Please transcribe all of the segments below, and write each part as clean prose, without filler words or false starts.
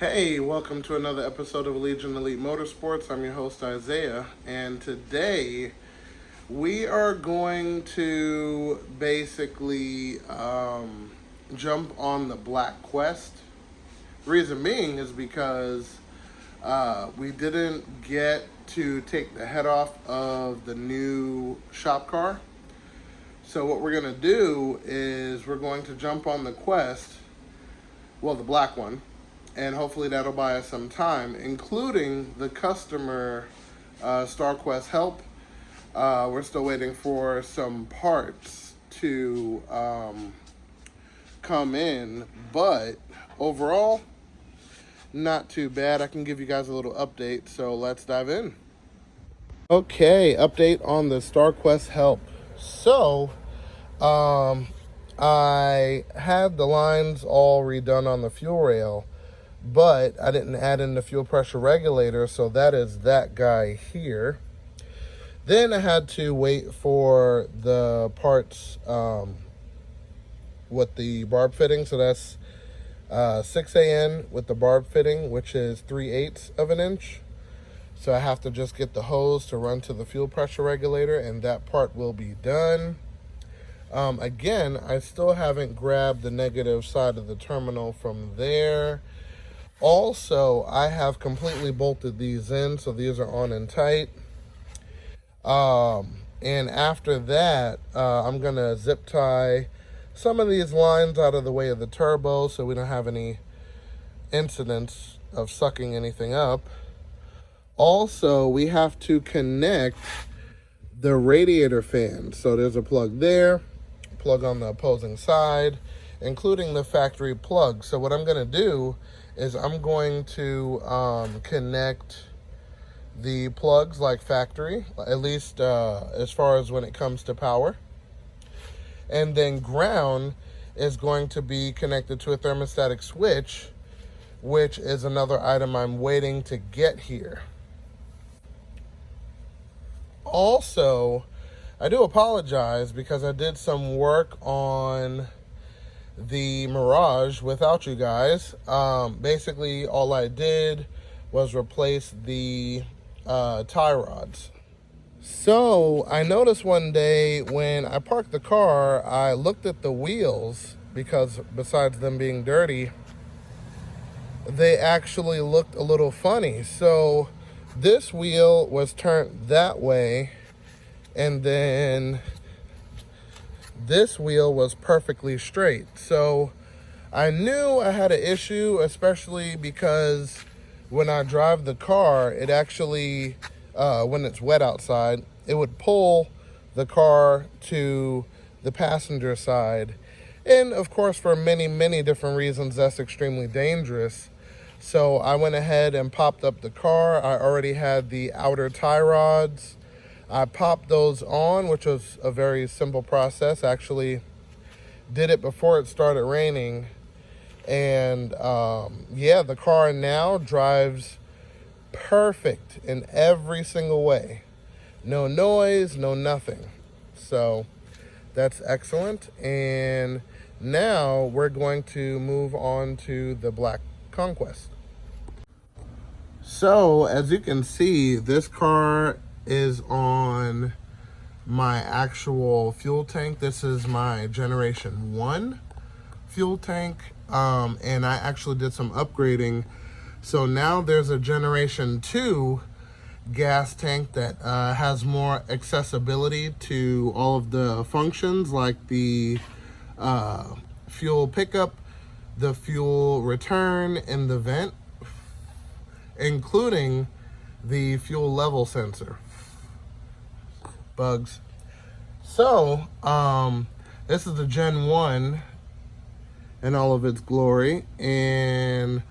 Hey, welcome to another episode of Allegiant Elite Motorsports. I'm your host Isaiah, and today we are going to basically jump on the Black Quest. Reason being is because we didn't get to take the head off of the new shop car. So what we're going to do is we're going to jump on the Quest, well, the black one, and hopefully that'll buy us some time, including the customer StarQuest help. We're still waiting for some parts to come in, but overall, not too bad. I can give you guys a little update, so let's dive in. Okay, update on the StarQuest help. So, I had the lines all redone on the fuel rail, but I didn't add in the fuel pressure regulator, so that is that guy here. Then I had to wait for the parts with the barb fitting, so that's 6 AN with the barb fitting, which is 3/8 of an inch. So I have to just get the hose to run to the fuel pressure regulator, and that part will be done. Again, I still haven't grabbed the negative side of the terminal from there. Also, I have completely bolted these in, so these are on and tight. And after that, I'm going to zip tie some of these lines out of the way of the turbo so we don't have any incidents of sucking anything up. Also, we have to connect the radiator fan. So there's a plug there, plug on the opposing side, including the factory plug. So what I'm going to do is I'm going to connect the plugs like factory, at least as far as when it comes to power. And then ground is going to be connected to a thermostatic switch, which is another item I'm waiting to get here. Also, I do apologize because I did some work on the Mirage without you guys. Basically, all I did was replace the tie rods. So I noticed one day when I parked the car, I looked at the wheels because besides them being dirty, they actually looked a little funny. So this wheel was turned that way, and then this wheel was perfectly straight. So I knew I had an issue, especially because when I drive the car, it actually, when it's wet outside, it would pull the car to the passenger side. And of course, for many, many different reasons, that's extremely dangerous. So I went ahead and popped up the car. I already had the outer tie rods. I popped those on, which was a very simple process. I actually did it before it started raining. And yeah, the car now drives perfect in every single way. No noise, no nothing. So that's excellent. And now we're going to move on to the Black Conquest. So as you can see, this car is on my actual fuel tank. This is my Generation 1 fuel tank, and I actually did some upgrading. So now there's a Generation 2 gas tank that has more accessibility to all of the functions, like the fuel pickup, the fuel return, and the vent, including the fuel level sensor. Bugs. So, this is the Gen 1 in all of its glory, and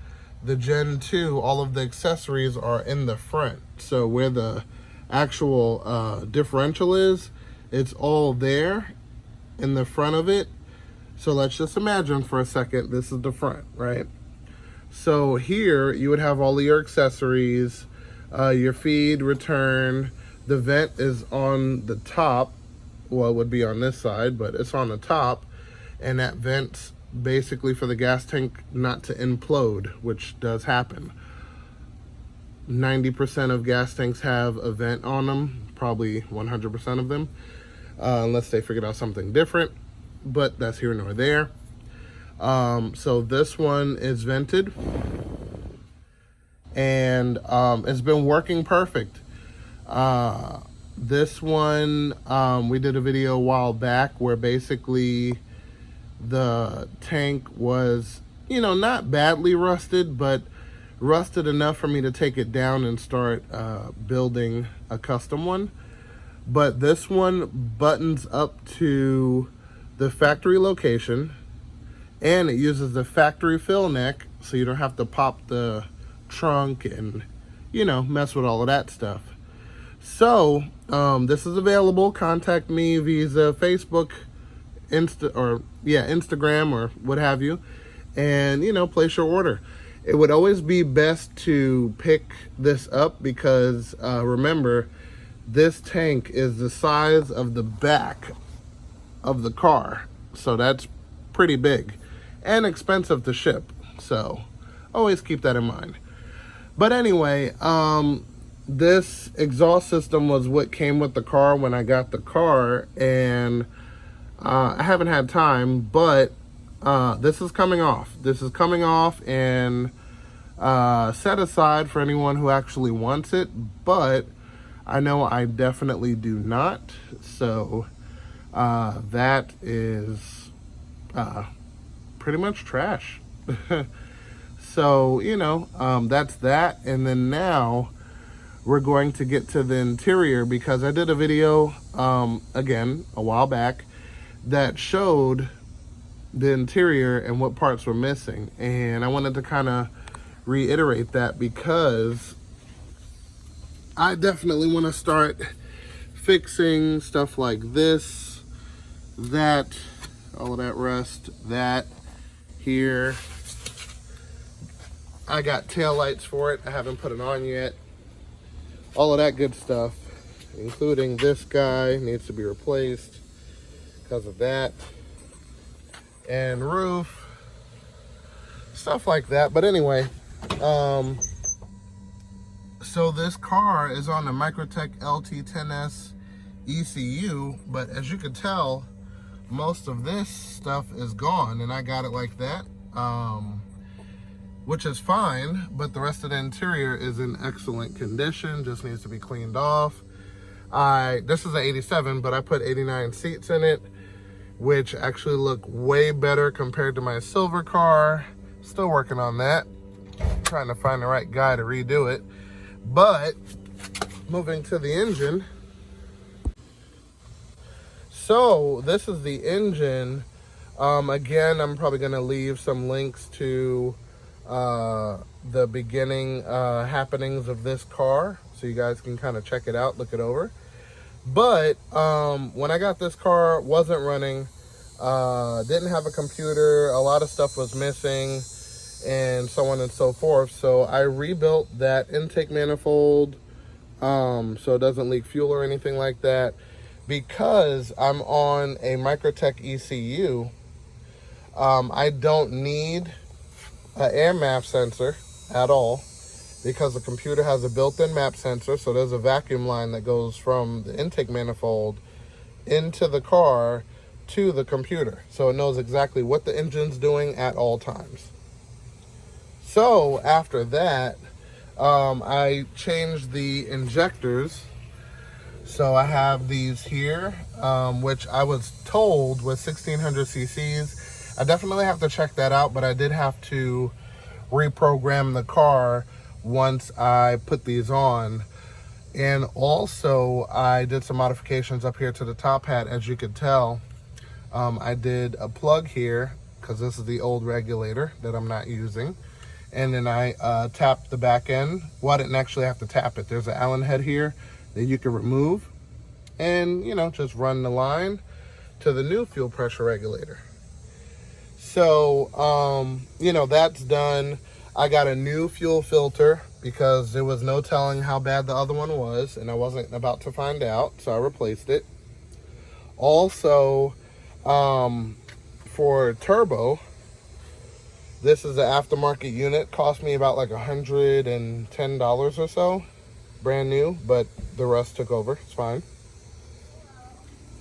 the Gen 2, all of the accessories are in the front. So where the actual differential is, it's all there in the front of it. So let's just imagine for a second, this is the front, right? So here you would have all of your accessories, your feed, return. The vent is on the top. Well, it would be on this side, but it's on the top. And that vent's basically for the gas tank not to implode, which does happen. 90% of gas tanks have a vent on them, probably 100% of them, unless they figured out something different, but that's here nor there. So this one is vented, and it's been working perfect. This one, we did a video a while back where basically the tank was, you know, not badly rusted, but rusted enough for me to take it down and start building a custom one. But this one buttons up to the factory location, and it uses the factory fill neck, so you don't have to pop the trunk and, you know, mess with all of that stuff. So this is available. Contact me via Facebook, Instagram, or what have you, and, you know, place your order. It would always be best to pick this up because remember, this tank is the size of the back of the car, so that's pretty big and expensive to ship, so always keep that in mind. But anyway, this exhaust system was what came with the car when I got the car, and I haven't had time, but this is coming off. This is coming off and set aside for anyone who actually wants it, but I know I definitely do not. So that is pretty much trash. So, you know, that's that. And then now we're going to get to the interior, because I did a video again a while back that showed the interior and what parts were missing, and I wanted to kind of reiterate that because I definitely want to start fixing stuff like this, that, all of that rust, that here. I got tail lights for it. I haven't put it on yet. All of that good stuff, including this guy needs to be replaced because of that, and roof, stuff like that. But anyway, so this car is on the Microtech LT10S ECU, but as you can tell, most of this stuff is gone, and I got it like that, which is fine, but the rest of the interior is in excellent condition, just needs to be cleaned off. This is an 87, but I put 89 seats in it, which actually look way better compared to my silver car. Still working on that, trying to find the right guy to redo it. But moving to the engine, so this is the engine. Again, I'm probably going to leave some links to the beginning happenings of this car, so you guys can kind of check it out, look it over. But when I got this car, wasn't running, didn't have a computer, a lot of stuff was missing, and so on and so forth. So I rebuilt that intake manifold so it doesn't leak fuel or anything like that. Because I'm on a Microtech ECU, I don't need an air map sensor at all, because the computer has a built-in map sensor. So there's a vacuum line that goes from the intake manifold into the car to the computer, so it knows exactly what the engine's doing at all times. So after that, I changed the injectors. So I have these here, which I was told was 1600 cc's. I definitely have to check that out, but I did have to reprogram the car once I put these on. And also I did some modifications up here to the top hat. As you could tell, I did a plug here because this is the old regulator that I'm not using. And then I tapped the back end. Well, I didn't actually have to tap it. There's an Allen head here that you can remove and, you know, just run the line to the new fuel pressure regulator. So, you know, that's done. I got a new fuel filter because there was no telling how bad the other one was, and I wasn't about to find out, so I replaced it. Also, for turbo, This is an aftermarket unit. Cost me about like $110 or so. Brand new, but the rust took over. It's fine.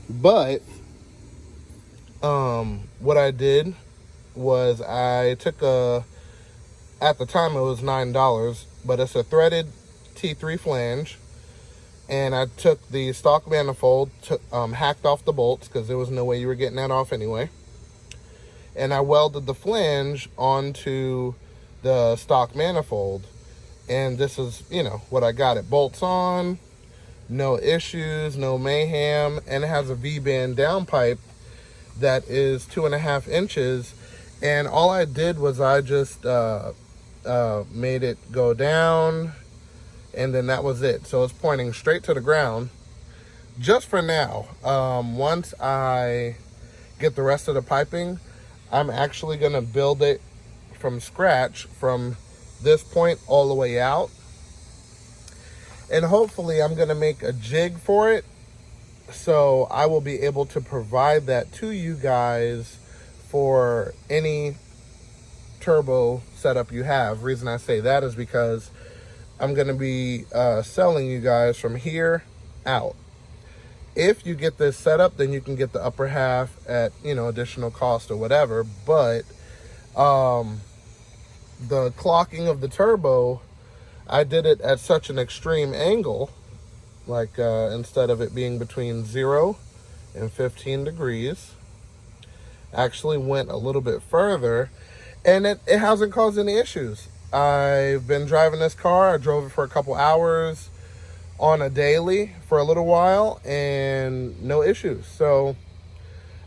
But what I did was I took at the time it was $9, but it's a threaded T3 flange, and I took the stock manifold, hacked off the bolts because there was no way you were getting that off anyway, and I welded the flange onto the stock manifold, and this is, you know, what I got. It bolts on, no issues, no mayhem, and it has a V-band downpipe that is 2.5 inches, and all I did was I just made it go down, and then that was it. So it's pointing straight to the ground just for now. Once I get the rest of the piping, I'm actually going to build it from scratch from this point all the way out, and hopefully I'm going to make a jig for it, so I will be able to provide that to you guys for any turbo setup you have. Reason I say that is because I'm going to be selling you guys from here out. If you get this set up, then you can get the upper half at, you know, additional cost or whatever. But the clocking of the turbo, I did it at such an extreme angle, like instead of it being between 0 and 15 degrees, actually went a little bit further, and it hasn't caused any issues. I've been driving this car. I drove it for a couple hours on a daily for a little while, and no issues. So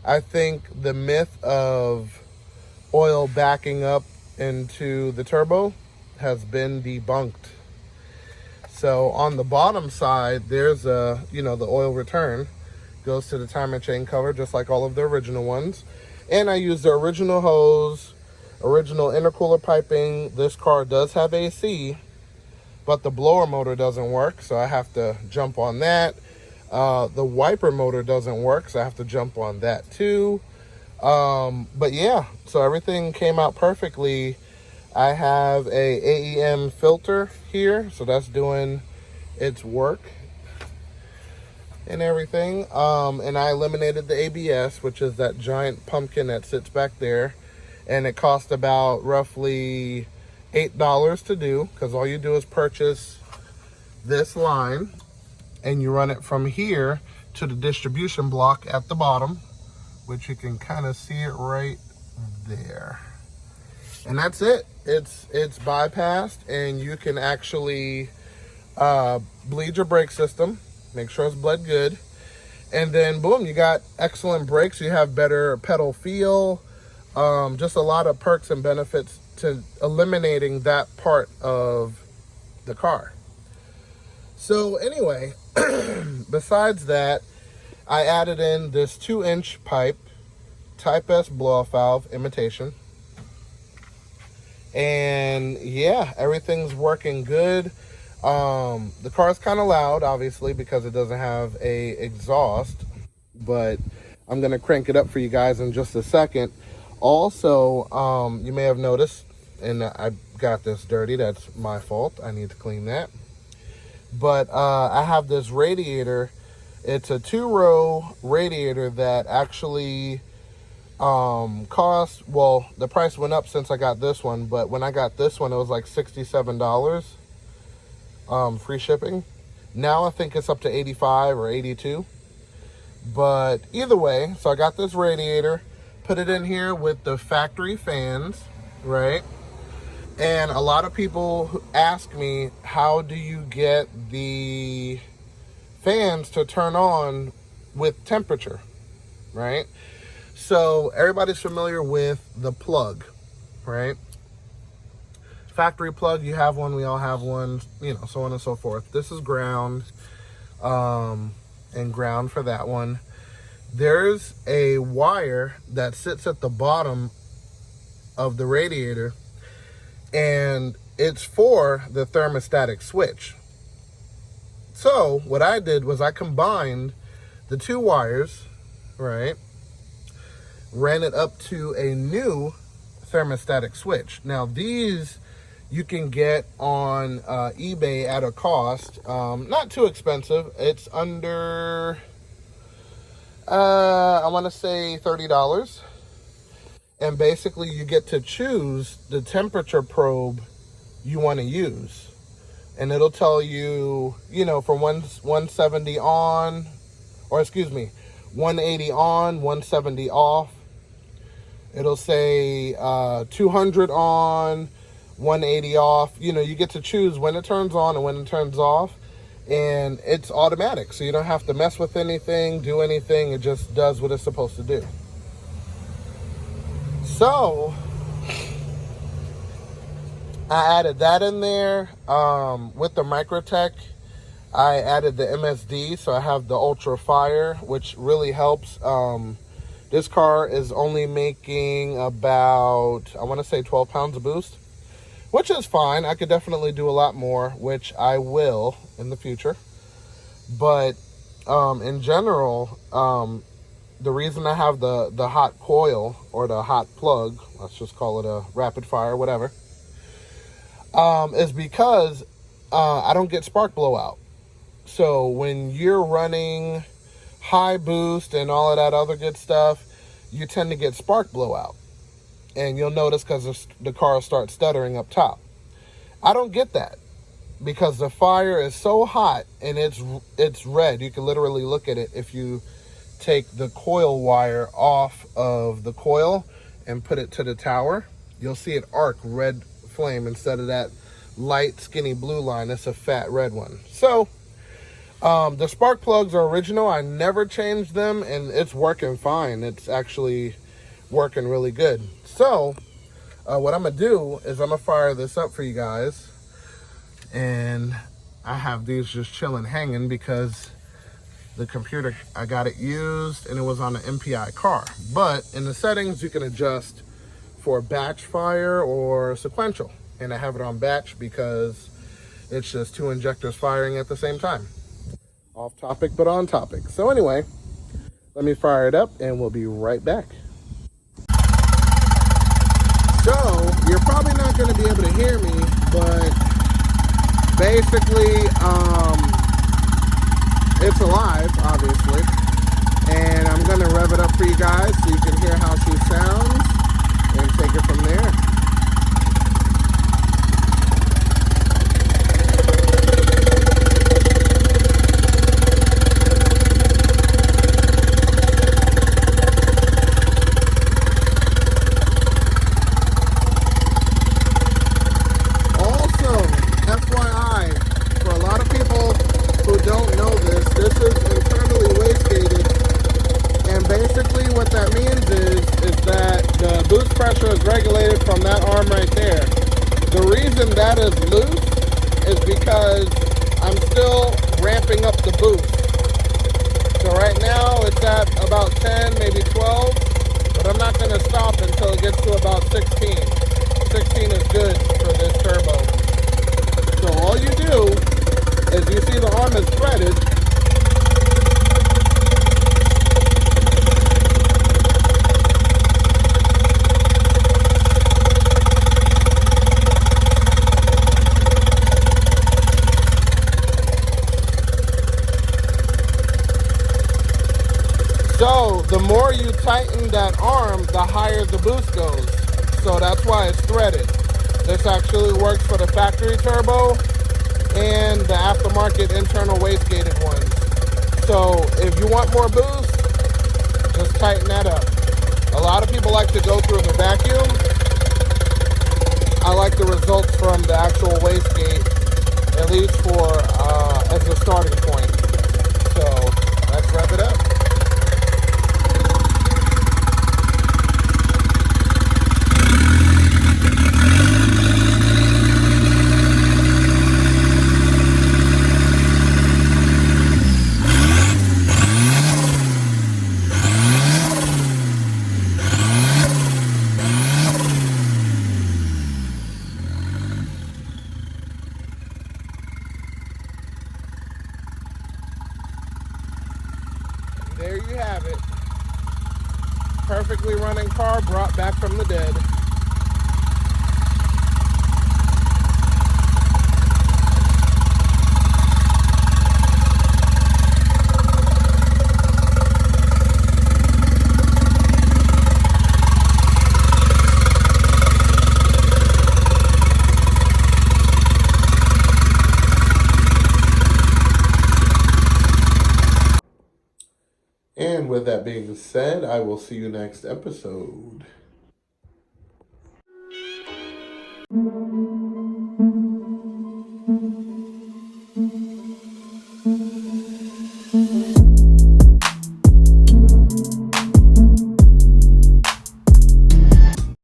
I think the myth of oil backing up into the turbo has been debunked. So on the bottom side, there's the oil return. Goes to the timing chain cover, just like all of the original ones. And I use the original hose, original intercooler piping. This car does have AC, but the blower motor doesn't work, so I have to jump on that. The wiper motor doesn't work, so I have to jump on that too. But yeah, so everything came out perfectly. I have a AEM filter here, so that's doing its work and everything. And I eliminated the ABS, which is that giant pumpkin that sits back there, and it cost about roughly $8 to do, because all you do is purchase this line and you run it from here to the distribution block at the bottom, which you can kind of see it right there, and that's it. It's bypassed, and you can actually bleed your brake system, make sure it's bled good, and then boom, you got excellent brakes. You have better pedal feel, just a lot of perks and benefits to eliminating that part of the car. So anyway, besides that, I added in this 2-inch pipe, Type S blow-off valve imitation. And yeah, everything's working good. The car's kind of loud, obviously, because it doesn't have a exhaust, but I'm gonna crank it up for you guys in just a second. Also, you may have noticed, and I got this dirty, that's my fault, I need to clean that. But I have this radiator. It's a 2-row radiator that actually cost, well, the price went up since I got this one, but when I got this one, it was like $67, free shipping. Now I think it's up to $85 or $82. But either way, so I got this radiator, put it in here with the factory fans, right? And a lot of people ask me, how do you get the fans to turn on with temperature, right? So everybody's familiar with the plug, right? Factory plug, you have one, we all have one, you know, so on and so forth. This is ground, and ground for that one. There's a wire that sits at the bottom of the radiator, and it's for the thermostatic switch. So what I did was I combined the two wires, right? Ran it up to a new thermostatic switch. Now these you can get on eBay at a cost, not too expensive. It's under, I want to say $30. And basically you get to choose the temperature probe you want to use. And it'll tell you, you know, from 170 on, or excuse me, 180 on, 170 off. It'll say 200 on, 180 off. You know, you get to choose when it turns on and when it turns off. And it's automatic, so you don't have to mess with anything, do anything. It just does what it's supposed to do. So I added that in there. With the Microtech, I added the MSD, so I have the Ultra Fire, which really helps. This car is only making about, I want to say 12 pounds of boost, which is fine. I could definitely do a lot more, which I will in the future. But in general, the reason I have the hot coil, or the hot plug, let's just call it a rapid fire, whatever, is because I don't get spark blowout. So when you're running high boost and all of that other good stuff, you tend to get spark blowout. And you'll notice because the car starts stuttering up top. I don't get that because the fire is so hot and it's red. You can literally look at it if you take the coil wire off of the coil and put it to the tower. You'll see it arc red flame instead of that light skinny blue line. It's a fat red one. So the spark plugs are original. I never changed them and it's working fine. It's actually working really good. So what I'm gonna do is I'm gonna fire this up for you guys, and I have these just chilling hanging because the computer, I got it used and it was on an MPI car. But in the settings you can adjust for batch fire or sequential, and I have it on batch because it's just two injectors firing at the same time. Off topic but on topic. So anyway, let me fire it up and we'll be right back. So you're probably not going to be able to hear me, but basically it's alive, obviously, and I'm going to rev it up for you guys so you can hear how she sounds and take it from there. Regulated from that arm right there. The reason that is loose is because I'm still ramping up the boost. So right now it's at about 10, maybe 12, but I'm not going to stop until it gets to about 16. 16 is good for this turbo. So all you do is you see the arm is threaded. So the more you tighten that arm, the higher the boost goes. So that's why it's threaded. This actually works for the factory turbo and the aftermarket internal wastegated ones. So if you want more boost, just tighten that up. A lot of people like to go through the vacuum. I like the results from the actual wastegate, at least for as a starting point. So let's wrap it up. There you have it. Perfectly running car brought back from the dead. being said, I will see you next episode.